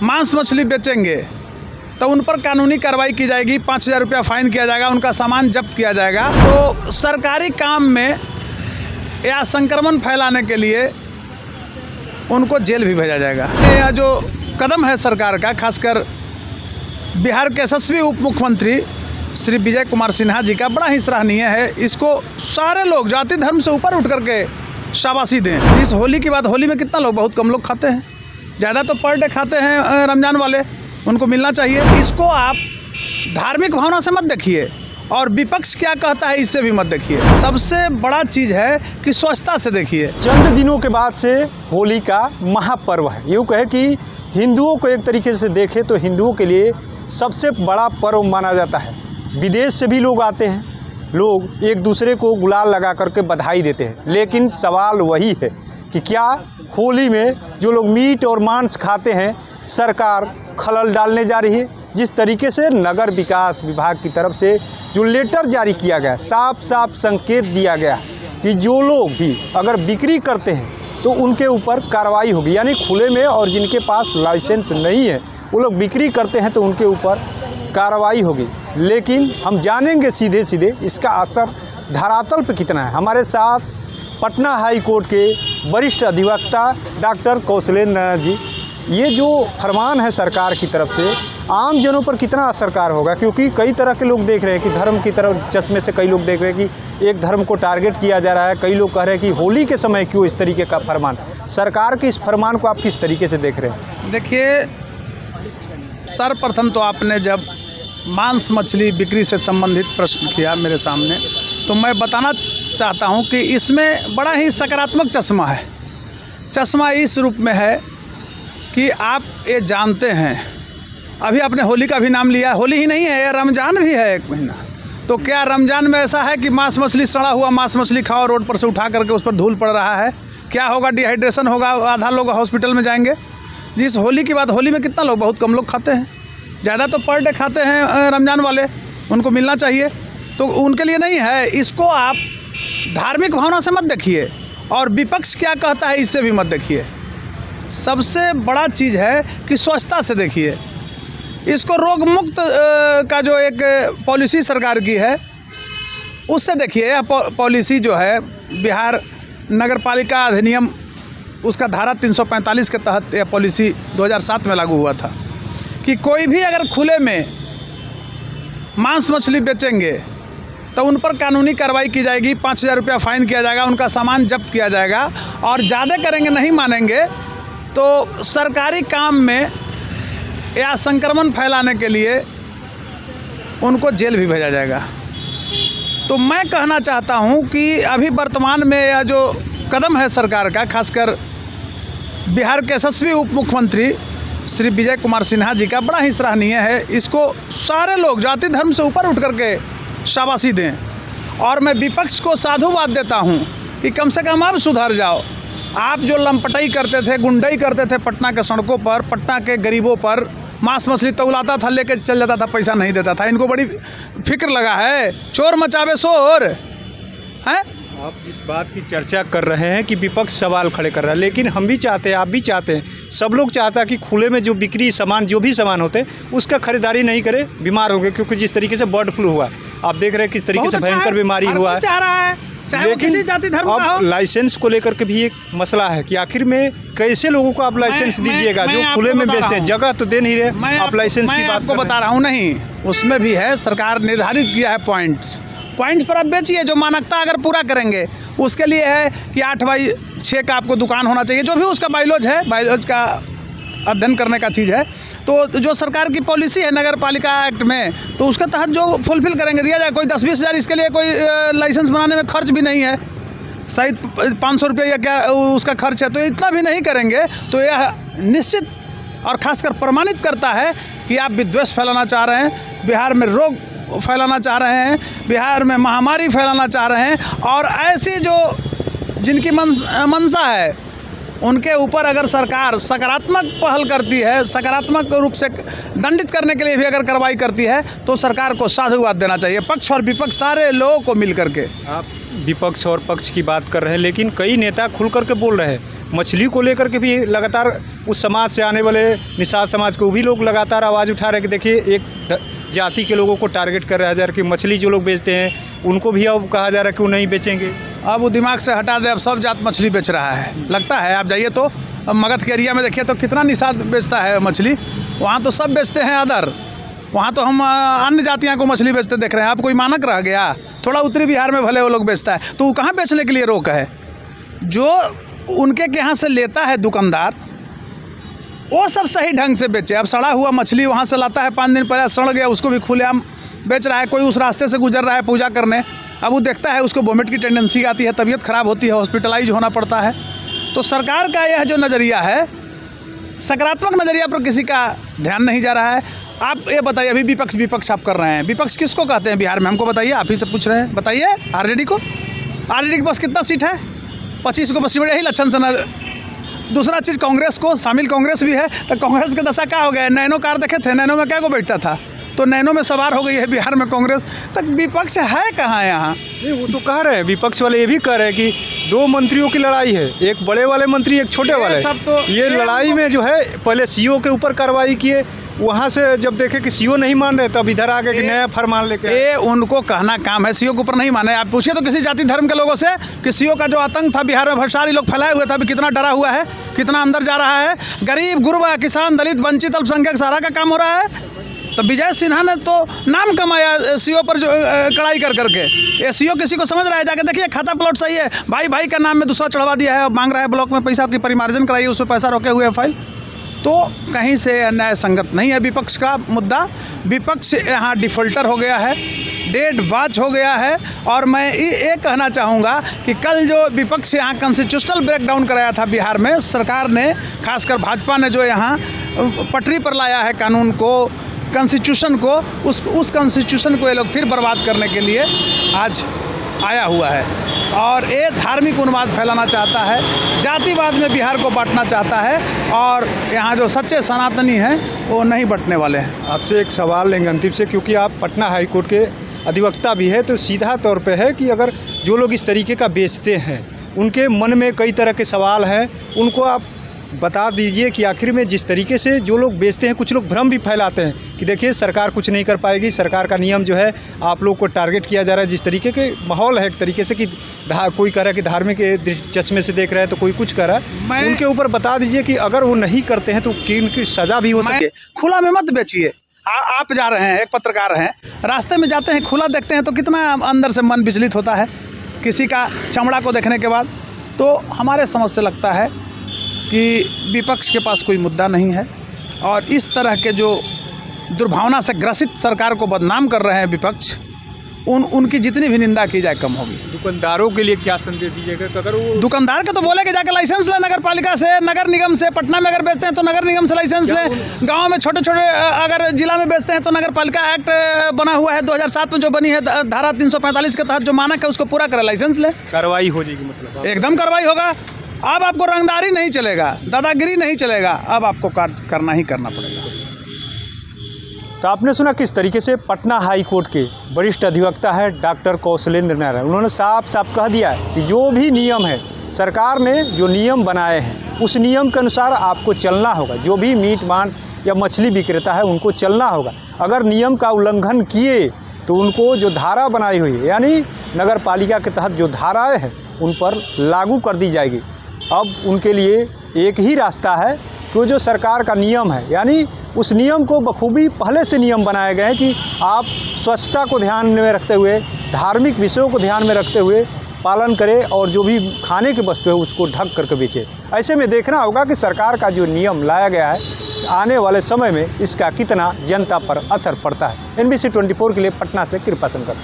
मांस मछली बेचेंगे तो उन पर कानूनी कार्रवाई की जाएगी, 5,000 रुपया फाइन किया जाएगा, उनका सामान जब्त किया जाएगा। तो सरकारी काम में या संक्रमण फैलाने के लिए उनको जेल भी भेजा जाएगा। यह जो कदम है सरकार का, खासकर बिहार के यशस्वी उप मुख्यमंत्री श्री विजय कुमार सिन्हा जी का, बड़ा ही सराहनीय है। इसको सारे लोग जाति धर्म से ऊपर उठ करके शाबाशी दें। इस होली के बाद, होली में कितना लोग, बहुत कम लोग खाते हैं, ज़्यादा तो पर डे खाते हैं रमज़ान वाले, उनको मिलना चाहिए। इसको आप धार्मिक भावना से मत देखिए और विपक्ष क्या कहता है इससे भी मत देखिए। सबसे बड़ा चीज़ है कि स्वच्छता से देखिए। चंद दिनों के बाद से होली का महापर्व है। यूँ कहे कि हिंदुओं को एक तरीके से देखें तो हिंदुओं के लिए सबसे बड़ा पर्व माना जाता है। विदेश से भी लोग आते हैं, लोग एक दूसरे को गुलाल लगा करके बधाई देते हैं। लेकिन सवाल वही है कि क्या होली में जो लोग मीट और मांस खाते हैं, सरकार खलल डालने जा रही है। जिस तरीके से नगर विकास विभाग की तरफ से जो लेटर जारी किया गया, साफ साफ संकेत दिया गया कि जो लोग भी अगर बिक्री करते हैं तो उनके ऊपर कार्रवाई होगी, यानी खुले में, और जिनके पास लाइसेंस नहीं है वो लोग बिक्री करते हैं तो उनके ऊपर कार्रवाई होगी। लेकिन हम जानेंगे सीधे सीधे इसका असर धरातल पे कितना है। हमारे साथ पटना हाई कोर्ट के वरिष्ठ अधिवक्ता डॉक्टर कौशलेंद्र जी, ये जो फरमान है सरकार की तरफ से आम जनों पर कितना असरकार होगा, क्योंकि कई तरह के लोग देख रहे हैं कि धर्म की तरफ चश्मे से कई लोग देख रहे हैं कि एक धर्म को टारगेट किया जा रहा है। कई लोग कह रहे हैं कि होली के समय क्यों इस तरीके का फरमान। सरकार के इस फरमान को आप किस तरीके से देख रहे हैं? देखिए, सर्वप्रथम तो आपने जब मांस मछली बिक्री से संबंधित प्रश्न किया मेरे सामने, तो मैं बताना चाहता हूं कि इसमें बड़ा ही सकारात्मक चश्मा है। चश्मा इस रूप में है कि आप ये जानते हैं, अभी आपने होली का भी नाम लिया, होली ही नहीं है, ये रमज़ान भी है 1 महीना। तो क्या रमज़ान में ऐसा है कि मांस मछली, सड़ा हुआ मांस मछली खाओ, रोड पर से उठा करके उस पर धूल पड़ रहा है? क्या होगा? डिहाइड्रेशन होगा, आधा लोग हॉस्पिटल में जाएंगे। जिस होली के बाद, होली में कितना लोग, बहुत कम लोग खाते हैं, ज़्यादा तो पर डे खाते हैं रमज़ान वाले, उनको मिलना चाहिए। तो उनके लिए नहीं है। इसको आप धार्मिक भावना से मत देखिए और विपक्ष क्या कहता है इससे भी मत देखिए। सबसे बड़ा चीज़ है कि स्वच्छता से देखिए। इसको रोग मुक्त का जो एक पॉलिसी सरकार की है उससे देखिए। यह पॉलिसी जो है बिहार नगर पालिका अधिनियम, उसका धारा 345 के तहत यह पॉलिसी 2007 में लागू हुआ था कि कोई भी अगर खुले में मांस मछली बेचेंगे तो उन पर कानूनी कार्रवाई की जाएगी, 5,000 रुपया फाइन किया जाएगा, उनका सामान जब्त किया जाएगा। और ज़्यादा करेंगे, नहीं मानेंगे तो सरकारी काम में या संक्रमण फैलाने के लिए उनको जेल भी भेजा जाएगा। तो मैं कहना चाहता हूं कि अभी वर्तमान में यह जो कदम है सरकार का, खासकर बिहार के यशस्वी उप मुख्यमंत्री श्री विजय कुमार सिन्हा जी का, बड़ा ही सराहनीय है। इसको सारे लोग जाति धर्म से ऊपर उठ करके शाबाशी दें। और मैं विपक्ष को साधुवाद देता हूं कि कम से कम आप सुधर जाओ। आप जो लंपटाई करते थे, गुंडाई करते थे पटना के सड़कों पर, पटना के गरीबों पर, मांस मछली तौलाता था, लेके चल जाता था, पैसा नहीं देता था। इनको बड़ी फिक्र लगा है, चोर मचावे शोर है। आप जिस बात की चर्चा कर रहे हैं कि विपक्ष सवाल खड़े कर रहा है, लेकिन हम भी चाहते हैं, आप भी चाहते हैं, सब लोग चाहता है कि खुले में जो बिक्री सामान, जो भी सामान होते हैं उसका खरीदारी नहीं करे, बीमार हो गए। क्योंकि जिस तरीके से बर्ड फ्लू हुआ, आप देख रहे हैं किस तरीके से भयंकर बीमारी हुआ है। लेकिन अब लाइसेंस को लेकर के भी एक मसला है कि आखिर में कैसे लोगों को आप लाइसेंस दीजिएगा जो खुले में बेचते हैं, जगह तो दे नहीं रहे, आप लाइसेंस की बात आपको बता रहा हूँ। नहीं, उसमें भी है, सरकार निर्धारित किया है पॉइंट पर आप बेचिए। जो मानकता अगर पूरा करेंगे उसके लिए है कि 8x6 का आपको दुकान होना चाहिए, जो भी उसका बायोलॉज है, बायोलॉज का अध्ययन करने का चीज़ है। तो जो सरकार की पॉलिसी है नगर पालिका एक्ट में, तो उसके तहत जो फुलफिल करेंगे दिया जाए। कोई 10-20 हज़ार इसके लिए कोई लाइसेंस बनाने में खर्च भी नहीं है, शायद 500 रुपये या क्या उसका खर्च है। तो इतना भी नहीं करेंगे तो यह निश्चित और ख़ासकर प्रमाणित करता है कि आप विद्वेष फैलाना चाह रहे हैं, बिहार में रोग फैलाना चाह रहे हैं, बिहार में महामारी फैलाना चाह रहे हैं। और ऐसी जो जिनकी मंशा है उनके ऊपर अगर सरकार सकारात्मक पहल करती है, सकारात्मक रूप से दंडित करने के लिए भी अगर कार्रवाई करती है, तो सरकार को साधुवाद देना चाहिए, पक्ष और विपक्ष सारे लोगों को मिल करके। आप विपक्ष और पक्ष की बात कर रहे हैं, लेकिन कई नेता खुल कर के बोल रहे हैं। मछली को लेकर के भी लगातार उस समाज से आने वाले निषाद समाज को भी लोग लगातार आवाज़ उठा रहे हैं कि देखिए एक जाति के लोगों को टारगेट कर रहा है कि मछली जो लोग बेचते हैं उनको भी अब कहा जा रहा है कि वो नहीं बेचेंगे। अब वो दिमाग से हटा दे, अब सब जात मछली बेच रहा है लगता है। आप जाइए तो मगध के एरिया में देखिए तो कितना निषाद बेचता है मछली, वहाँ तो सब बेचते हैं अदर, वहाँ तो हम अन्य जातियों को मछली बेचते देख रहे हैं। अब कोई मानक रह गया? थोड़ा उत्तरी बिहार में भले वो लोग बेचता है, तो वो कहाँ बेचने के लिए रोक है? जो उनके यहाँ से लेता है दुकानदार वो सब सही ढंग से बेचे। अब सड़ा हुआ मछली वहाँ से लाता है, 5 दिन पहले सड़ गया, उसको भी खुलेआम बेच रहा है। कोई उस रास्ते से गुजर रहा है पूजा करने, अब वो देखता है उसको वोमिट की टेंडेंसी आती है, तबीयत ख़राब होती है, हॉस्पिटलाइज होना पड़ता है। तो सरकार का यह जो नज़रिया है, सकारात्मक नज़रिया पर किसी का ध्यान नहीं जा रहा है। आप ये बताइए, अभी विपक्ष आप कर रहे हैं, विपक्ष किसको कहते हैं बिहार में? हमको बताइए, आप ही से पूछ रहे हैं, बताइए। आरजेडी को? आरजेडी के पास कितना सीट है? 25 को बस। यही लक्षण से न। दूसरा चीज़, कांग्रेस को शामिल, कांग्रेस भी है, तो कांग्रेस का दशा क्या हो गया? नैनो कार देखे थे, नैनो में क्या को बैठता था, तो नैनो में सवार हो गई है बिहार में कांग्रेस। तक विपक्ष है कहाँ यहाँ? नहीं, वो तो कह रहे हैं, विपक्ष वाले ये भी कह रहे हैं कि 2 मंत्रियों की लड़ाई है, एक बड़े वाले मंत्री एक छोटे वाले। सब तो ये लड़ाई में जो है पहले सीओ के ऊपर कार्रवाई किए, वहाँ से जब देखे कि सीओ नहीं मान रहे तब इधर आ गए कि नया फरमान लेके। ये उनको कहना काम है, सीओ के ऊपर नहीं माने। आप पूछिए तो किसी जाति धर्म के लोगों से कि सीओ का जो आतंक था बिहार में, भ्रष्टाचारी लोग फैलाए हुए थे, अभी कितना डरा हुआ है, कितना अंदर जा रहा है। गरीब गुरबा, किसान, दलित, वंचित, अल्पसंख्यक सारा का काम हो रहा है। तो विजय सिन्हा ने तो नाम कमाया सीओ पर जो कड़ाई कर करके। ये सीओ किसी को समझ रहा है? जाके देखिए खाता प्लॉट सही है, भाई का नाम में दूसरा चढ़वा दिया है, मांग रहा है ब्लॉक में पैसा की परिमार्जन कराइए, उसमें पैसा रोके हुए है फाइल। तो कहीं से न्याय संगत नहीं है विपक्ष का मुद्दा। विपक्ष यहाँ डिफ़ॉल्टर हो गया है, डेड वॉच हो गया है। और मैं ये कहना चाहूँगा कि कल जो विपक्ष यहाँ कॉन्स्टिट्यूशनल ब्रेकडाउन कराया था बिहार में, सरकार ने, खासकर भाजपा ने जो यहाँ पटरी पर लाया है कानून को, कॉन्स्टिट्यूशन को, उस कॉन्स्टिट्यूशन को ये लोग फिर बर्बाद करने के लिए आज आया हुआ है। और ये धार्मिक उन्माद फैलाना चाहता है, जातिवाद में बिहार को बांटना चाहता है, और यहाँ जो सच्चे सनातनी हैं वो नहीं बंटने वाले हैं। आपसे एक सवाल लेंगे अंतिम से, क्योंकि आप पटना हाई कोर्ट के अधिवक्ता भी है, तो सीधा तौर पे है कि अगर जो लोग इस तरीके का बेचते हैं उनके मन में कई तरह के सवाल हैं, उनको आप बता दीजिए कि आखिर में जिस तरीके से जो लोग बेचते हैं, कुछ लोग भ्रम भी फैलाते हैं कि देखिए सरकार कुछ नहीं कर पाएगी, सरकार का नियम जो है आप लोग को टारगेट किया जा रहा है। जिस तरीके के माहौल है एक तरीके से कि कोई कह रहा है कि धार्मिक चश्मे से देख रहा है, तो कोई कुछ कह रहा है, उनके ऊपर बता दीजिए कि अगर वो नहीं करते हैं तो उनकी सज़ा भी हो सके। खुला में मत बेचिए। आप जा रहे हैं, एक पत्रकार हैं, रास्ते में जाते हैं, खुला देखते हैं तो कितना अंदर से मन विचलित होता है किसी का चमड़ा को देखने के बाद। तो हमारे समझ से लगता है कि विपक्ष के पास कोई मुद्दा नहीं है, और इस तरह के जो दुर्भावना से ग्रसित सरकार को बदनाम कर रहे हैं विपक्ष, उनकी जितनी भी निंदा की जाए कम होगी। दुकानदारों के लिए क्या संदेश दीजिएगा? अगर वो दुकानदार के तो बोले कि जाके लाइसेंस ले नगर पालिका से, नगर निगम से। पटना में अगर बेचते हैं तो नगर निगम से लाइसेंस लें, गांव में छोटे छोटे अगर जिला में बेचते हैं तो नगर पालिका एक्ट बना हुआ है 2007 में जो बनी है, धारा 345 के तहत जो मानक है उसको पूरा करें, लाइसेंस लें, कार्रवाई हो जाएगी। मतलब एकदम कार्रवाई होगा। अब आपको रंगदारी नहीं चलेगा, दादागिरी नहीं चलेगा, अब आपको कार्य करना ही करना पड़ेगा। तो आपने सुना किस तरीके से पटना हाई कोर्ट के वरिष्ठ अधिवक्ता है डॉक्टर कौशलेंद्र नारायण, उन्होंने साफ साफ कह दिया है कि जो भी नियम है, सरकार ने जो नियम बनाए हैं उस नियम के अनुसार आपको चलना होगा। जो भी मीट मांस या मछली विक्रेता है उनको चलना होगा। अगर नियम का उल्लंघन किए तो उनको जो धारा बनाई हुई है, यानी नगर पालिका के तहत जो धाराएँ हैं उन पर लागू कर दी जाएगी। अब उनके लिए एक ही रास्ता है कि वो जो सरकार का नियम है, यानी उस नियम को बखूबी पहले से नियम बनाए गए हैं कि आप स्वच्छता को ध्यान में रखते हुए, धार्मिक विषयों को ध्यान में रखते हुए पालन करें, और जो भी खाने की वस्तु है उसको ढक करके बेचें। ऐसे में देखना होगा कि सरकार का जो नियम लाया गया है आने वाले समय में इसका कितना जनता पर असर पड़ता है। NBC 24 के लिए पटना से कृपा शंकर।